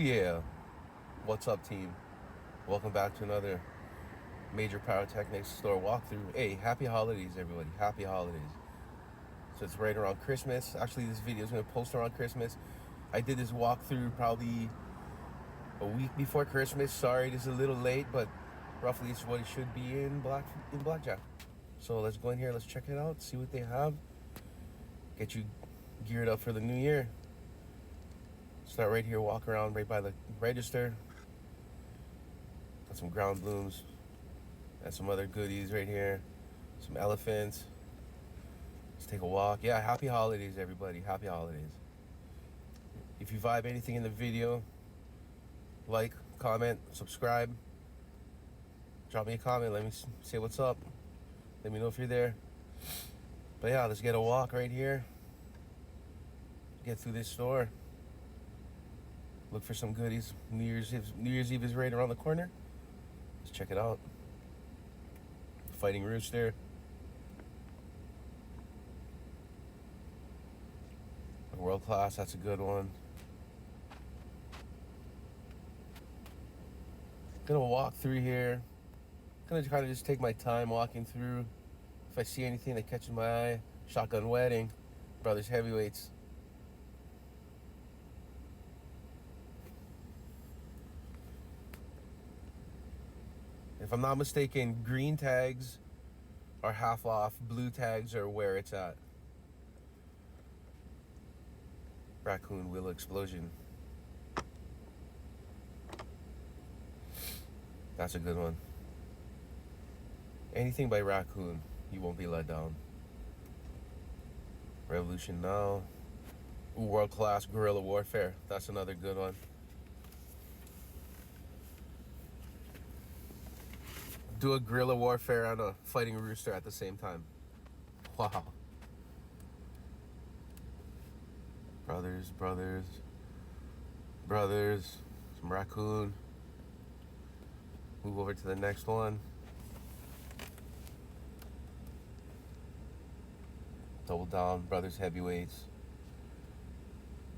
yeah. What's up, team? Welcome back to another major pyrotechnics store walkthrough. Hey, happy holidays, everybody. Happy holidays. So it's right around Christmas. Actually, this video is going to post around Christmas. I did this walkthrough probably a week before Christmas. Sorry, this is a little late, but roughly it's what it should be in BlackJack. So let's go in here. Let's check it out. See what they have. Get you geared up for the new year. Start right here. Walk around right by the register. Got some ground blooms and some other goodies right here. Some elephants. Let's take a walk. Yeah, happy holidays, everybody. Happy holidays. If you vibe anything in the video, like, comment, subscribe. Drop me a comment. Let me say what's up. Let me know if you're there. But yeah, let's get a walk right here. Get through this store. Look for some goodies. New Year's Eve is right around the corner. Let's check it out. Fighting rooster. World class, that's a good one. Gonna walk through here. Gonna kind of just take my time walking through. If I see anything that catches my eye. Shotgun wedding. Brothers heavyweights. If I'm not mistaken, green tags are half off, blue tags are where it's at. Raccoon Willow Explosion. That's a good one. Anything by Raccoon, you won't be let down. Revolution Now. Ooh, World Class Guerrilla Warfare. That's another good one. Do a guerrilla warfare and a fighting rooster at the same time. Wow. Brothers. Some raccoon. Move over to the next one. Double down, brothers heavyweights.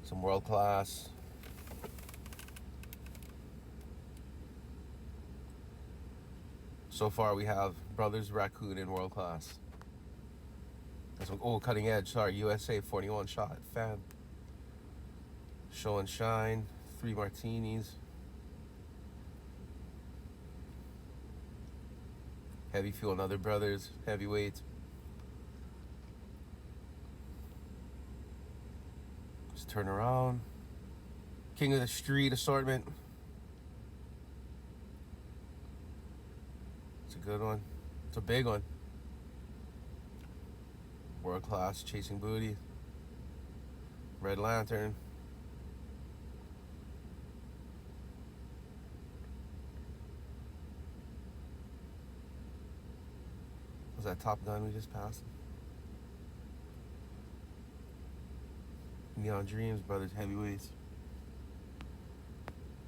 Some world class. So far we have Brothers Raccoon in world class. That's one, oh, cutting edge, sorry, USA 41 shot, fab. Show and shine, 3 martinis. Heavy fuel, another Brothers, heavyweight. Just turn around. King of the Street assortment. Good one. It's a big one. World class chasing booty. Red Lantern. Was that Top Gun we just passed? Neon Dreams, Brothers Heavyweights.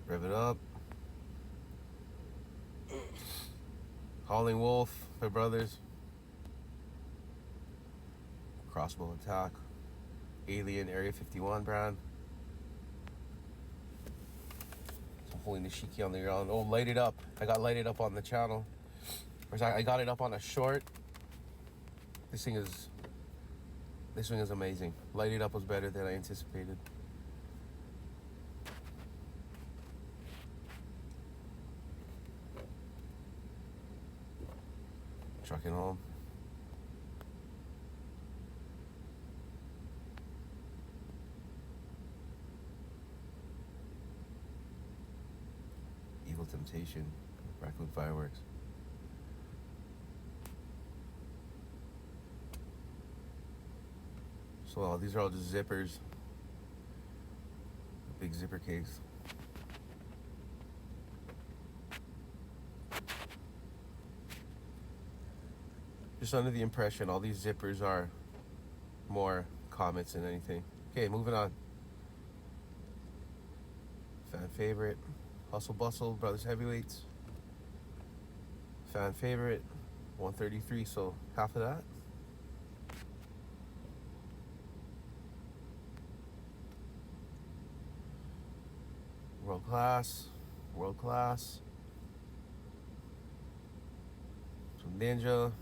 Rev it up. Howling Wolf, my brothers. Crossbow Attack. Alien Area 51 brand. Some holy nishiki on the ground. Oh, light it up. I got lighted up on the channel. I got it up on a short. This thing is amazing. Light it up was better than I anticipated. Trucking home. Evil Temptation. Raccoon Fireworks. So these are all just zippers. Big zipper case. Just under the impression all these zippers are more comments than anything. Okay, moving on. Fan favorite. Hustle Bustle, Brothers Heavyweights. Fan favorite. 133, so half of that. World class, world class. Some Ninja.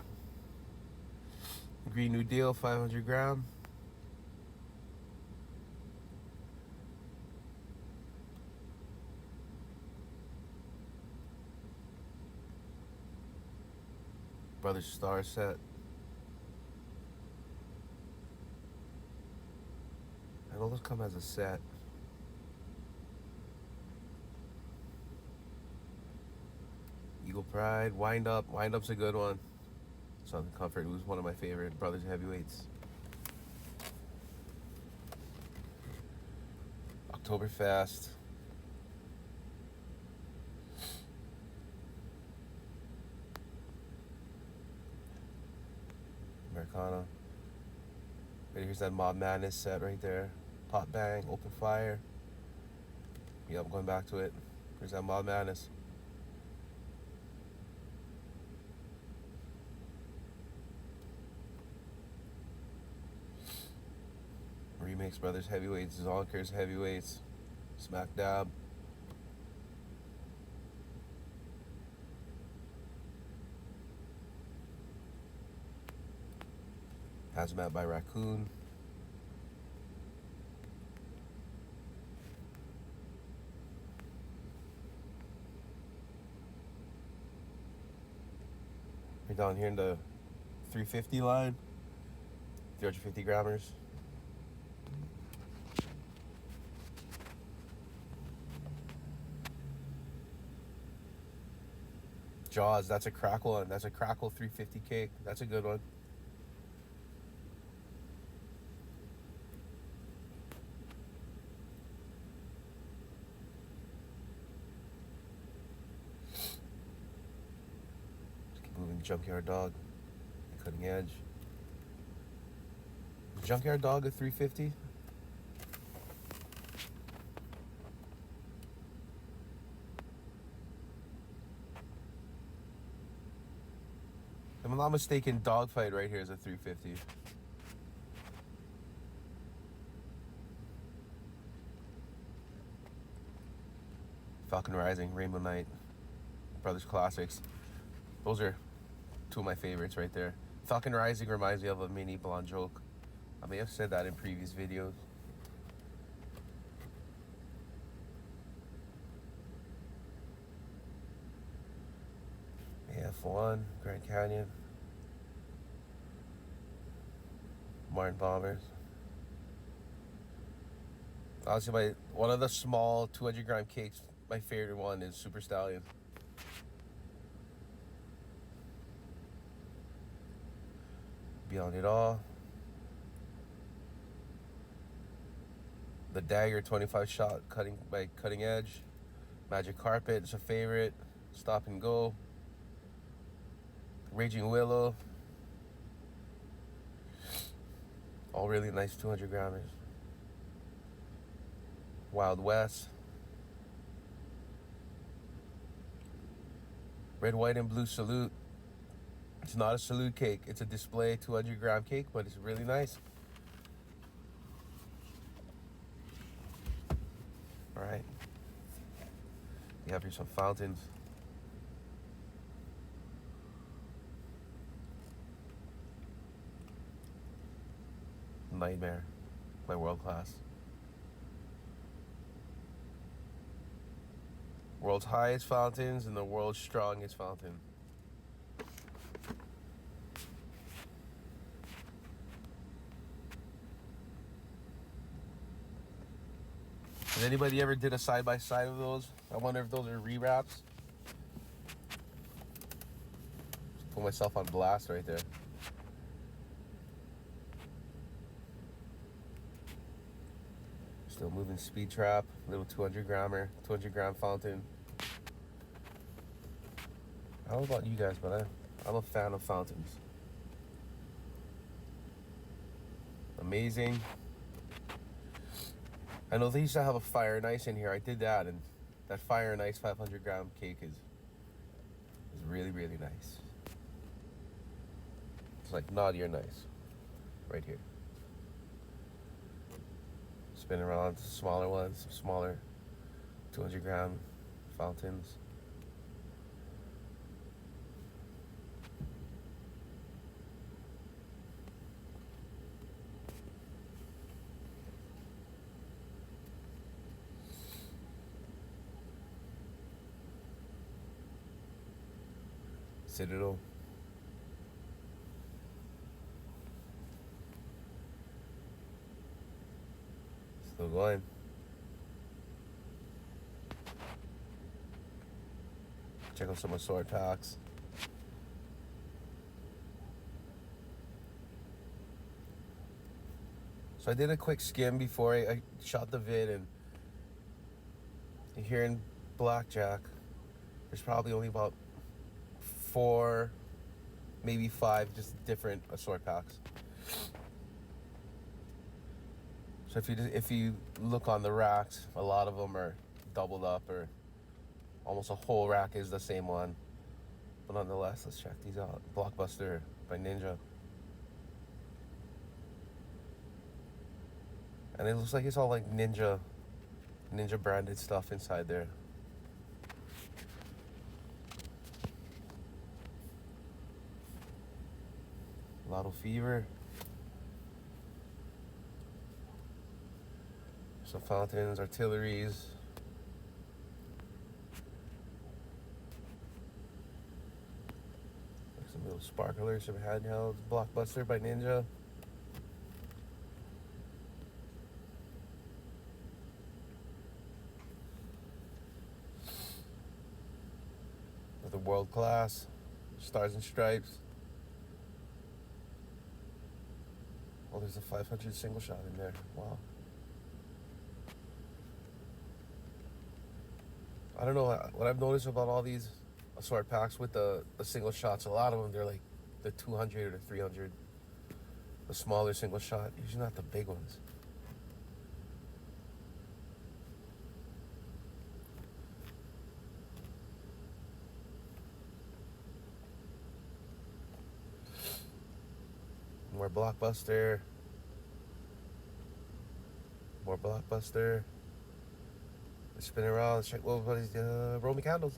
Green New Deal, 500 gram. Brothers Star set. And all those come as a set. Eagle Pride, Wind Up. Wind Up's a good one. Southern Comfort was one of my favorite Brothers Heavyweights. Oktoberfest. Americana. Right here's that Mob Madness set right there. Pop Bang, Open Fire. Yep, I'm going back to it. Here's that Mob Madness. Remix Brothers Heavyweights, Zonkers Heavyweights, Smack Dab. Hazmat by Raccoon. We're down here in the 350 line, 350 grammars. Jaws, that's a Crackle one. That's a Crackle 350 cake. That's a good one. Just keep moving. Junkyard Dog, Cutting Edge. Junkyard Dog at 350. If I'm not mistaken, Dogfight right here is a 350. Falcon Rising, Rainbow Knight, Brothers Classics. Those are two of my favorites right there. Falcon Rising reminds me of a mini Blonde Joke. I may have said that in previous videos. AF1, Grand Canyon, Martin Bombers. Honestly, one of the small 200 gram cakes, my favorite one is Super Stallion. Beyond It All. The Dagger 25 shot by Cutting Edge. Magic Carpet is a favorite. Stop and Go. Raging Willow. All really nice 200 grammers. Wild West. Red, White, and Blue Salute. It's not a salute cake. It's a display 200 gram cake, but it's really nice. All right. You have here some fountains. Nightmare by World Class. World's highest fountains and the world's strongest fountain. Has anybody ever did a side-by-side of those? I wonder if those are rewraps. Just put myself on blast right there. Still moving Speed Trap, little 200 grammer, 200 gram fountain. I don't know about you guys, but I'm a fan of fountains. Amazing. I know they used to have a Fire and Ice in here. I did that, and that Fire and Ice 500 gram cake is really, really nice. It's like naughty or nice, right here. Spin around smaller ones, smaller 200-gram fountains. Citadel. Still going. Check out some assorted packs. So I did a quick skim before I shot the vid, and here in BlackJack, there's probably only about 4, maybe 5 just different assort packs. So if you look on the racks, a lot of them are doubled up, or almost a whole rack is the same one. But nonetheless, let's check these out. Blockbuster by Ninja. And it looks like it's all like Ninja branded stuff inside there. Lotto Fever. Some fountains, artilleries. Like some little sparklers, some handhelds. Blockbuster by Ninja. With the World Class. Stars and Stripes. Oh, there's a 500 single shot in there. Wow. I don't know what I've noticed about all these assorted packs with the single shots. A lot of them, they're like the 200 or 300. The smaller single shot, usually not the big ones. More Blockbuster. More Blockbuster. Let's spin around. Let's check what these Roman candles.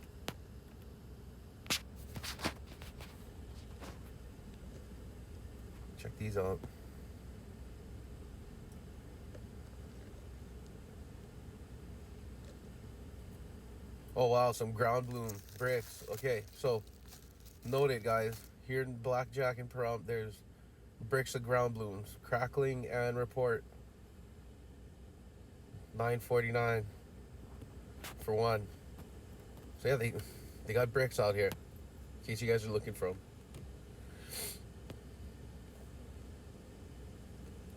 Check these out. Oh wow, some ground bloom bricks. Okay, so note it, guys. Here in BlackJack and Pahrump, there's bricks of ground blooms, crackling and report. $9.49 for one. So yeah, they got bricks out here, in case you guys are looking for them.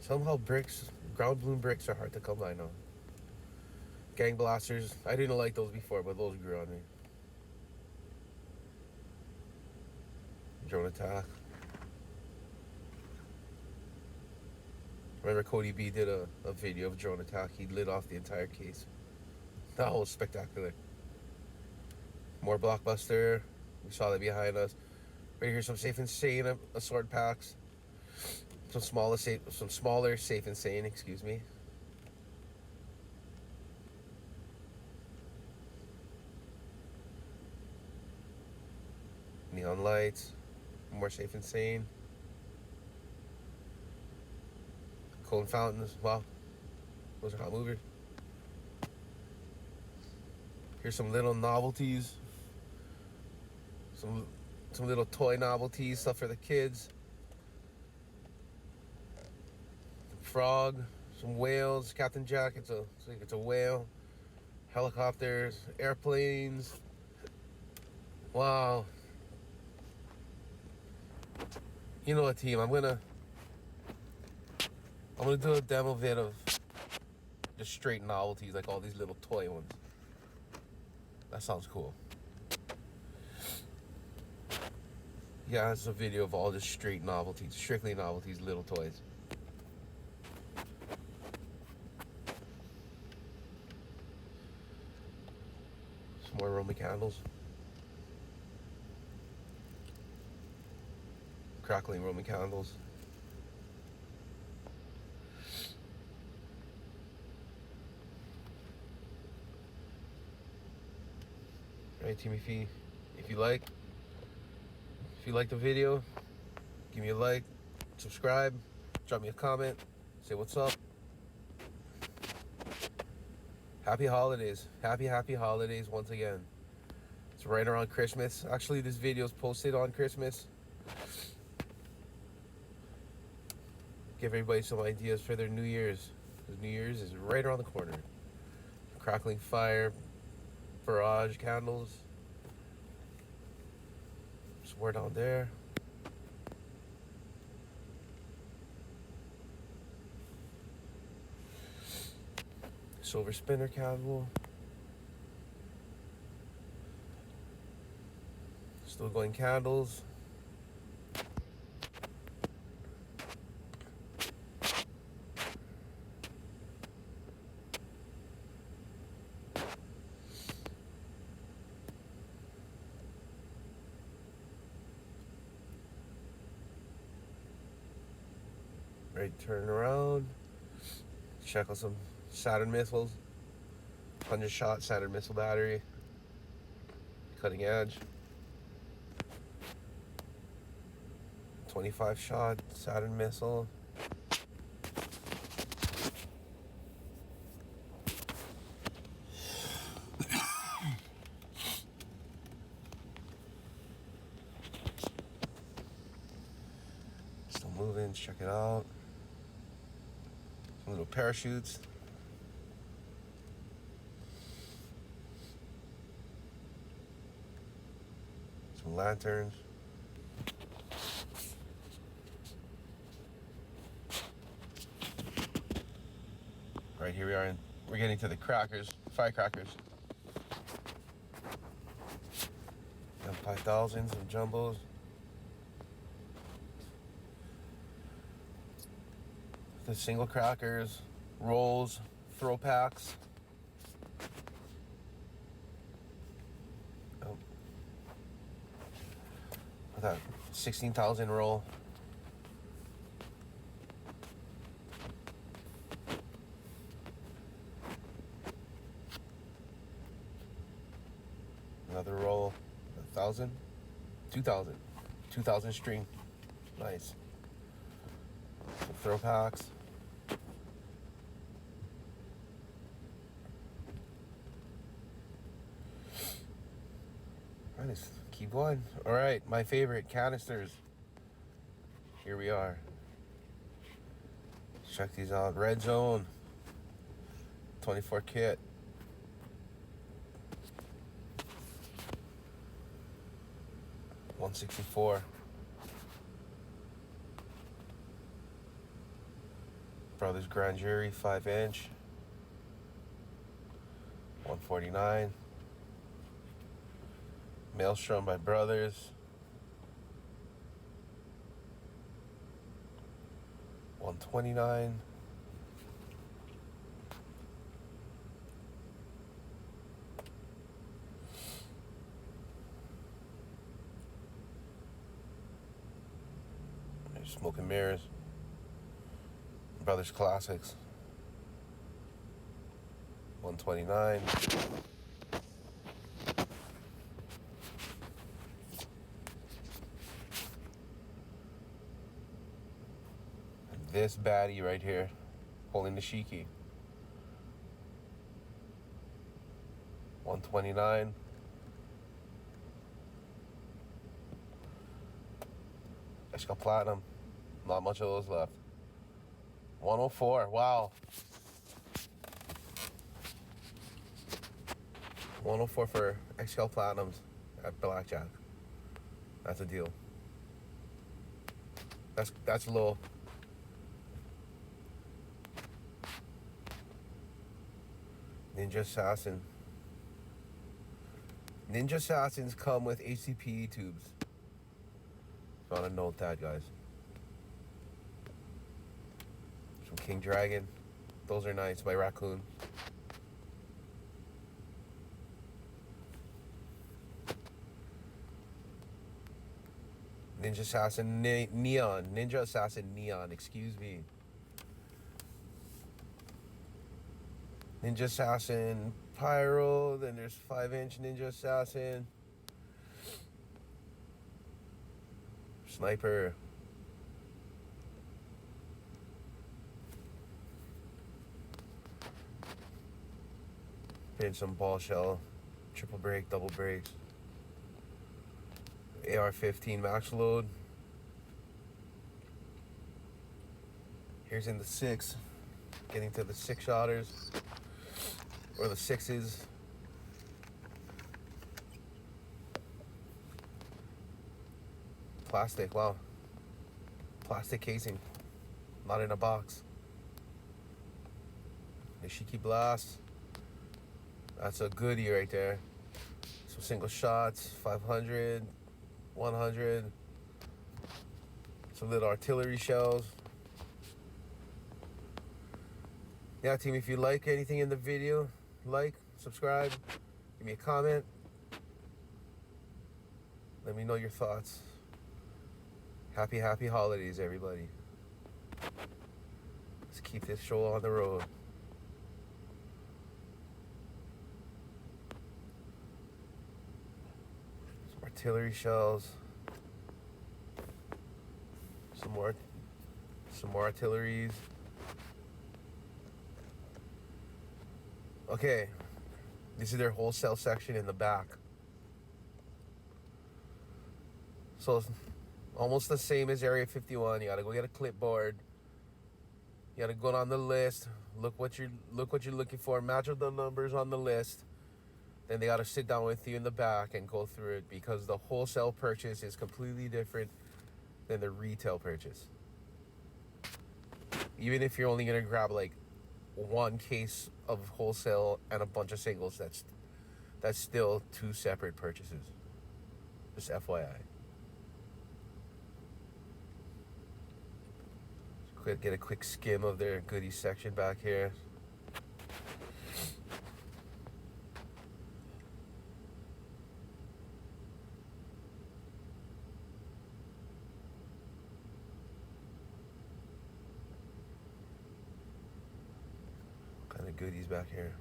Somehow ground bloom bricks are hard to come by now. Gang blasters, I didn't like those before, but those grew on me. Drone attack. Remember Cody B did a video of drone attack. He lit off the entire case. That was spectacular. More Blockbuster. We saw that behind us. Right here, some Safe and Sane assorted packs. Some smaller Safe and Sane, excuse me. Neon lights. More Safe and Sane. Cone fountains. Wow. Those are hot movers. Here's some little novelties. Some little toy novelties, stuff for the kids. Frog, some whales, Captain Jack, it's a whale. Helicopters, airplanes. Wow. You know what, team, I'm gonna do a demo vid of just straight novelties, like all these little toy ones. That sounds cool. Yeah, it's a video of all just straight novelties, strictly novelties, little toys. Some more Roman candles. Crackling Roman candles. Alright, team, if you like the video, give me a like, subscribe, drop me a comment, say what's up. Happy holidays. Happy holidays once again. It's right around Christmas. Actually, this video is posted on Christmas. Give everybody some ideas for their New Year's. Because New Year's is right around the corner. Crackling fire, barrage candles. Somewhere down there. Silver spinner candle. Still going candles. Ready to turn around. Check on some Saturn missiles. 100-shot Saturn missile battery. Cutting edge. 25-shot Saturn missile. Still moving, check it out. Some little parachutes. Some lanterns. Right, here we are, we're getting to the crackers, firecrackers. 5,000, some jumbos. The single crackers, rolls, throw packs. Oh. That 16,000 roll. Another roll, 1,000, 2,000, 2,000 string. Nice. Some throw packs. All right, let's keep going. All right, my favorite canisters. Here we are. Check these out. Red Zone, 24 kit. $164. Brothers Grand Jury 5-inch. $149. Maelstrom by Brothers. $129. Smoke and Mirrors. Brothers Classics. $129. This baddie right here, holding the Shiki. $129. Extra Platinum. Not much of those left. $104. Wow. $104 for XL Platinums at BlackJack. That's a deal. That's low. Ninja Assassin. Ninja Assassins come with HDPE tubes. So I want to note that, guys. Some King Dragon. Those are nice by Raccoon. Ninja Assassin Neon. Ninja Assassin Neon, excuse me. Ninja Assassin Pyro, then there's 5-inch Ninja Assassin, Sniper, pin some ball shell, triple brake, double brakes, AR-15 max load. Here's in the 6, getting to the 6-shotters, or the 6s. Plastic, wow. Plastic casing, not in a box. Nishiki Blast, that's a goodie right there. Some single shots, 500, 100. Some little artillery shells. Yeah, team, if you like anything in the video, like, subscribe, give me a comment. Let me know your thoughts. Happy holidays, everybody. Let's keep this show on the road. Some artillery shells. Some more artilleries. Okay, this is their wholesale section in the back. So it's almost the same as Area 51. You gotta go get a clipboard. You gotta go down the list, look what you're looking for, match up the numbers on the list. Then they gotta sit down with you in the back and go through it, because the wholesale purchase is completely different than the retail purchase. Even if you're only gonna grab like one case of wholesale and a bunch of singles, that's still two separate purchases. Just FYI. Get a quick skim of their goodies section back here. Kind of goodies back here.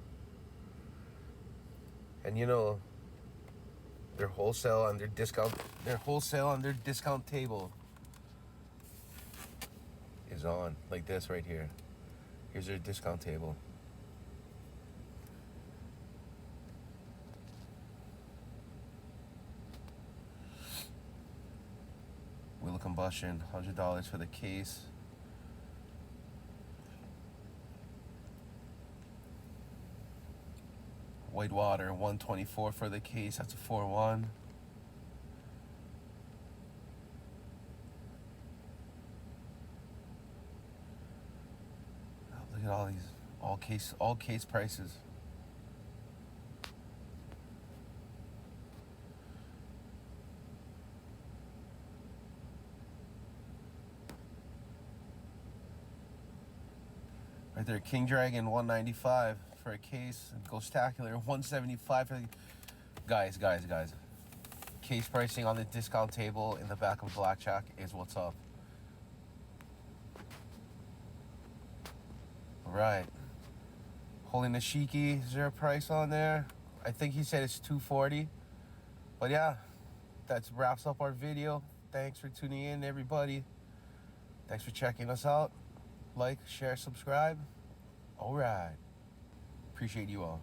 And you know, their wholesale and their discount table is on like this right here. Here's their discount table. Wheel of combustion, $100 for the case. White water, $124 for the case. That's a 4-1. Look at all these, all case prices. Right there, King Dragon, $195 for a case. Ghostacular, $175 for the... Guys. Case pricing on the discount table in the back of BlackJack is what's up. Right. Holy Nishiki, is there a price on there? I think he said it's $240. But yeah, that wraps up our video. Thanks for tuning in, everybody. Thanks for checking us out. Like, share, subscribe. All right. Appreciate you all.